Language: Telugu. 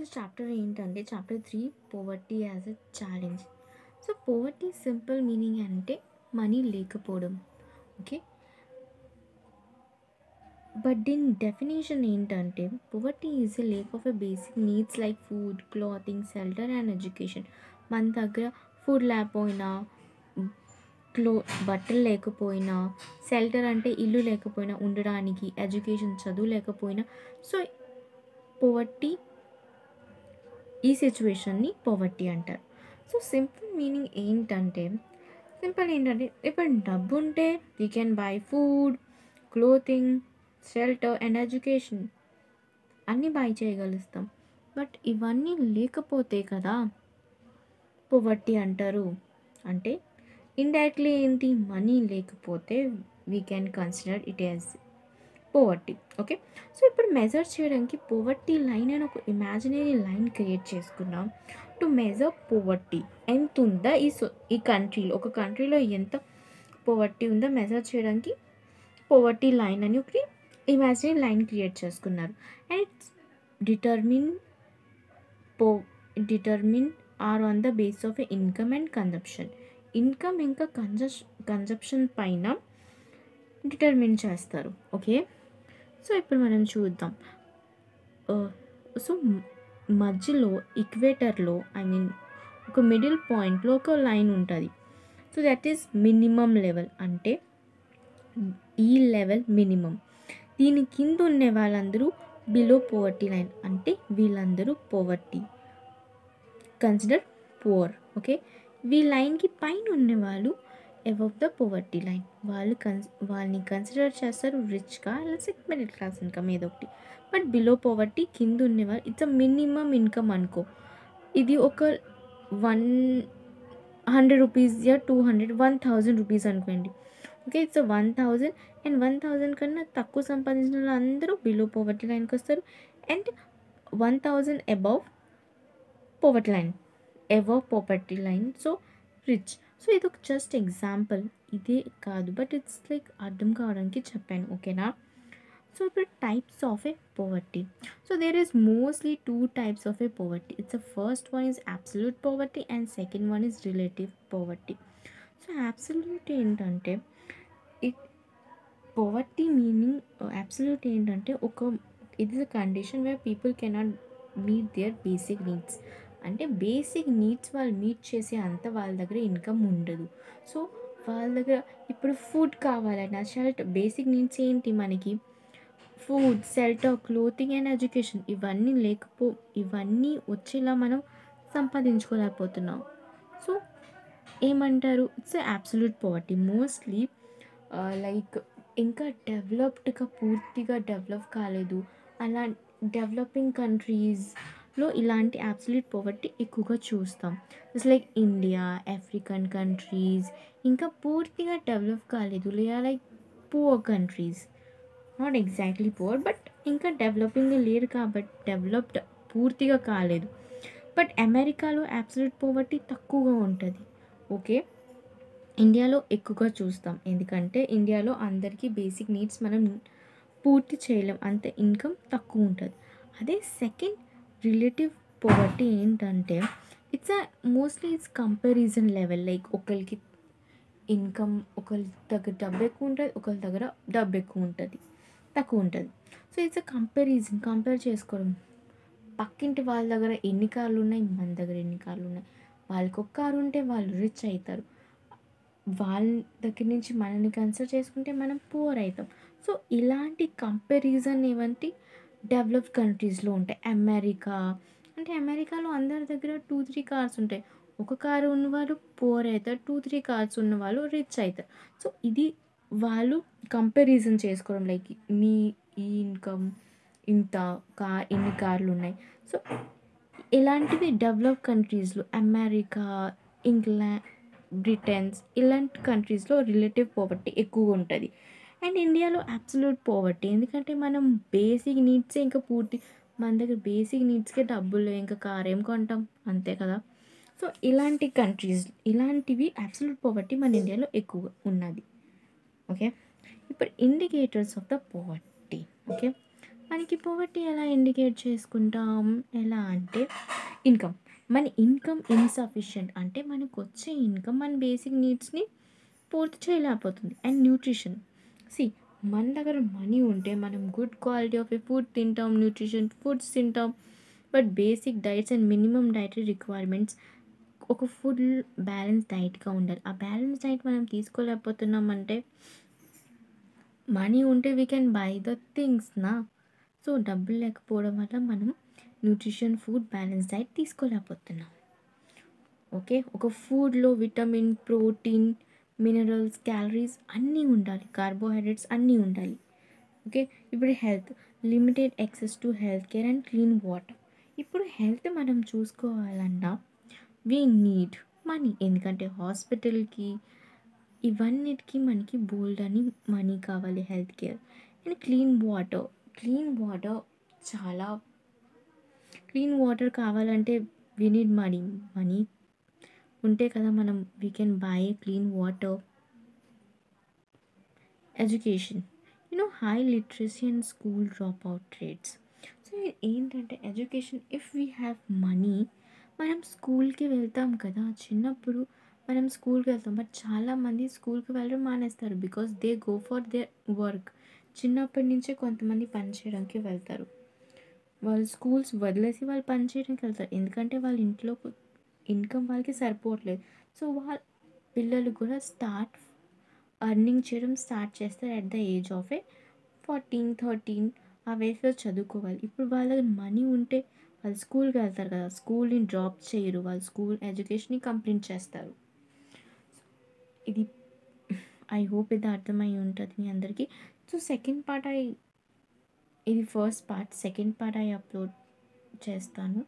ఈరోజు చాప్టర్ ఏంటంటే chapter 3 poverty as a challenge. So poverty simple meaning అంటే మనీ లేకపోవడం. ఓకే, బట్ దీని డెఫినేషన్ ఏంటంటే poverty is a lake of a basic needs like food, clothing, shelter and education. మన దగ్గర ఫుడ్ లేకపోయినా, బట్టలు లేకపోయినా, షెల్టర్ అంటే ఇల్లు లేకపోయినా ఉండడానికి, ఎడ్యుకేషన్ చదువు లేకపోయినా, సో పోవర్టీ, ఈ సిచ్యువేషన్ని పోవర్టీ అంటారు. సో సింపుల్ మీనింగ్ ఏంటంటే ఇప్పుడు డబ్బు ఉంటే we can by food, clothing, shelter and education అన్నీ బై చేయగలుగుతాం. బట్ ఇవన్నీ లేకపోతే కదా పోవర్టీ అంటారు. అంటే ఇండైరెక్ట్లీ ఏంటి, మనీ లేకపోతే we can consider it as poverty. Okay, so ఇప్పుడు మెజర్ చేయడానికి పోవర్టీ లైన్ అని ఒక ఇమాజినరీ లైన్ క్రియేట్ చేసుకున్నాం. టు మెజర్ పోవర్టీ ఎంత ఉందా ఈ కంట్రీలో, ఒక కంట్రీలో ఎంత పోవర్టీ ఉందో మెజర్ చేయడానికి పోవర్టీ లైన్ అని ఒకటి ఇమాజినరీ లైన్ క్రియేట్ చేసుకున్నారు. And it's determine are on the base of income and consumption. Income ఇంకా కన్జప్షన్ పైన డిటర్మిన్ చేస్తారు. ఓకే, సో ఇప్పుడు మనం చూద్దాం. సో మధ్యలో ఈక్వేటర్లో ఒక మిడిల్ పాయింట్లో ఒక లైన్ ఉంటుంది. So that is minimum level. అంటే ఈ లెవెల్ మినిమం. దీని కింద ఉండే వాళ్ళందరూ బిలో పోవర్టీ లైన్, అంటే వీళ్ళందరూ పోవర్టీ కన్సిడర్ పువర్. ఓకే, ఈ లైన్కి పైన ఉండేవాళ్ళు అబవ్ ద పోవర్టీ లైన్, వాళ్ళని కన్సిడర్ చేస్తారు రిచ్గా, మిడిల్ క్లాస్ ఇన్కమ్ ఏదో ఒకటి. బట్ బిలో పోవర్టీ కింద ఉండేవాళ్ళు ఇట్స్ అ మినిమం ఇన్కమ్ అనుకో. ఇది ఒక 100 రూపీస్ యా 200, 1000 రూపీస్ అనుకోండి. ఓకే, ఇట్స్ 1000 అండ్ 1000 కన్నా తక్కువ సంపాదించిన వాళ్ళు అందరూ బిలో పోవర్టీ లైన్కి వస్తారు. And 1000 above poverty line so rich. So ఇది ఒక జస్ట్ ఎగ్జాంపుల్, ఇదే కాదు, బట్ ఇట్స్ లైక్ అర్థం కావడానికి చెప్పాను. ఓకేనా? సో ఇప్పుడు types of a poverty. So there is mostly 2 types of a poverty. It's first one is absolute poverty and second one is relative poverty. So absolute ఏంటంటే పోవర్టీ మీనింగ్, అబ్సల్యూట్ ఏంటంటే it is a condition where people cannot meet their basic needs. అంటే బేసిక్ నీడ్స్ వాళ్ళు మీట్ చేసే అంత వాళ్ళ దగ్గర ఇన్కమ్ ఉండదు. సో వాళ్ళ దగ్గర ఇప్పుడు ఫుడ్ కావాలన్నా, షెల్టర్, బేసిక్ నీడ్స్ ఏంటి మనకి? Food, shelter, clothing and education. ఇవన్నీ వచ్చేలా మనం సంపాదించుకోలేకపోతున్నాం. సో ఏమంటారు? It's absolute poverty. Mostly like ఇంకా పూర్తిగా డెవలప్ కాలేదు అలా డెవలపింగ్ కంట్రీస్లో ఇలాంటి అబ్సల్యూట్ పోవర్టీ ఎక్కువగా చూస్తాం. It's like India, African countries, ఇంకా పూర్తిగా డెవలప్ కాలేదు like poor countries, not exactly poor but ఇంకా డెవలపింగ్ లేరు కాబట్టి డెవలప్డ్ పూర్తిగా కాలేదు. బట్ అమెరికాలో అబ్సల్యూట్ పోవర్టీ తక్కువగా ఉంటుంది. ఓకే, ఇండియాలో ఎక్కువగా చూస్తాం, ఎందుకంటే ఇండియాలో అందరికీ బేసిక్ నీడ్స్ మనం పూర్తి చేయలేం, అంత ఇన్కమ్ తక్కువ ఉంటుంది. అదే సెకండ్ రిలేటివ్ పోవర్టీ ఏంటంటే mostly it's comparison level. Like ఒకరికి ఇన్కమ్, ఒకరి దగ్గర డబ్బు ఎక్కువ ఉంటుంది, ఒకరి దగ్గర డబ్బు తక్కువ ఉంటుంది. సో ఇట్స్ అ కంపేర్ చేసుకోవడం. పక్కింటి వాళ్ళ దగ్గర ఎన్ని కార్లు ఉన్నాయి, మన దగ్గర ఎన్ని కార్లు ఉన్నాయి, వాళ్ళకి ఒక కారు ఉంటే వాళ్ళు రిచ్ అవుతారు, వాళ్ళ దగ్గర నుంచి మనల్ని కన్సిడర్ చేసుకుంటే మనం పూర్ అవుతాం. సో ఇలాంటి కంపారిజన్ ఏమంటే డెవలప్డ్ కంట్రీస్లో ఉంటాయి. అమెరికాలో అందరి దగ్గర 2-3 కార్స్ ఉంటాయి. ఒక కారు ఉన్నవాళ్ళు పూర్ అవుతారు, 2-3 కార్స్ ఉన్నవాళ్ళు రిచ్ అవుతారు. సో ఇది వాళ్ళు కంపారిజన్ చేసుకోవడం, లైక్ ఈ ఇన్కమ్ ఇన్ని కార్లు ఉన్నాయి. సో ఇలాంటివి డెవలప్ కంట్రీస్లో, అమెరికా, ఇంగ్లాండ్, బ్రిటన్స్, ఇలాంటి కంట్రీస్లో రిలేటివ్ పోవర్టీ ఎక్కువగా ఉంటుంది. అండ్ ఇండియాలో అబ్సల్యూట్ పోవర్టీ, ఎందుకంటే మనం బేసిక్ నీడ్సే ఇంకా మన దగ్గర బేసిక్ నీడ్స్కే డబ్బులు లేవు, ఇంకా కార్ ఏం కొంటాం, అంతే కదా. సో ఇలాంటివి అబ్సల్యూట్ పోవర్టీ మన ఇండియాలో ఎక్కువగా ఉన్నది. ఓకే, ఇప్పుడు indicators of the poverty. Okay, మనకి పోవర్టీ ఎలా ఇండికేట్ చేసుకుంటాం? ఎలా అంటే ఇన్కమ్. మన ఇన్కమ్ ఇన్‌సఫిషియంట్ అంటే మనకొచ్చే ఇన్కమ్ మన బేసిక్ నీడ్స్‌ని పూర్తి చేయలేకపోతుంది. And nutrition. సీ మన దగ్గర మనీ ఉంటే మనం good quality of a food తింటాం, న్యూట్రిషన్ ఫుడ్స్ తింటాం. But basic diets and minimum dietary requirements ఒక ఫుల్ బ్యాలెన్స్ డైట్‌గా ఉండాలి. ఆ బ్యాలెన్స్ డైట్ మనం తీసుకోలేకపోతున్నామంటే మనీ ఉంటే we can buy the things నా. సో డబ్బులు లేకపోవడం వల్ల మనం న్యూట్రిషన్ ఫుడ్ బ్యాలెన్స్ డైట్ తీసుకోలేకపోతున్నాం. ఓకే. ఒక ఫుడ్‌లో విటమిన్, ప్రోటీన్, మినరల్స్, క్యాలరీస్ అన్నీ ఉండాలి. కార్బోహైడ్రేట్స్ అన్నీ ఉండాలి. ఓకే. ఇప్పుడు health, limited access to health care and clean water. ఇప్పుడు హెల్త్ మనం చూసుకోవాలన్నా వీ నీడ్ మనీ. ఎందుకంటే హాస్పిటల్‌కి ఇవన్నిటికి మనకి బోలెడన్ని మనీ కావాలి health care. And clean water. Clean water చాలా క్లీన్ వాటర్ కావాలంటే వీ నీడ్ మనీ. మనీ ఉంటే కదా మనం we can buy clean water. Education. High literacy and school drop out rates. So ఏంటంటే education if we have money మనం స్కూల్కి వెళ్తాం కదా చిన్నప్పుడు మనం స్కూల్కి వెళ్తాం. బట్ చాలామంది స్కూల్కి వెళ్ళడం మానేస్తారు because they go for their work. చిన్నప్పటి నుంచే కొంతమంది పని చేయడానికి వెళ్తారు. వాళ్ళు స్కూల్స్ వదిలేసి వాళ్ళు పని చేయడానికి వెళ్తారు. ఎందుకంటే వాళ్ళ ఇంట్లో ఇన్కమ్ వాళ్ళకి సరిపోవట్లేదు. సో వాళ్ళ పిల్లలు కూడా అర్నింగ్ చేయడం స్టార్ట్ చేస్తారు అట్ ద ఏజ్ ఆఫ్ 14, 13 ఆ వయసులో చదువుకోవాలి. ఇప్పుడు వాళ్ళకి మనీ ఉంటే వాళ్ళు స్కూల్కి వెళ్తారు కదా, స్కూల్ని డ్రాప్ చేయరు, వాళ్ళు స్కూల్ ఎడ్యుకేషన్ని కంప్లీట్ చేస్తారు. ఇది ఐ హోప్ ఇది అర్థమై ఉంటుంది మీ అందరికీ. సో సెకండ్ పార్ట్ ఇది first part, second part upload చేస్తాను.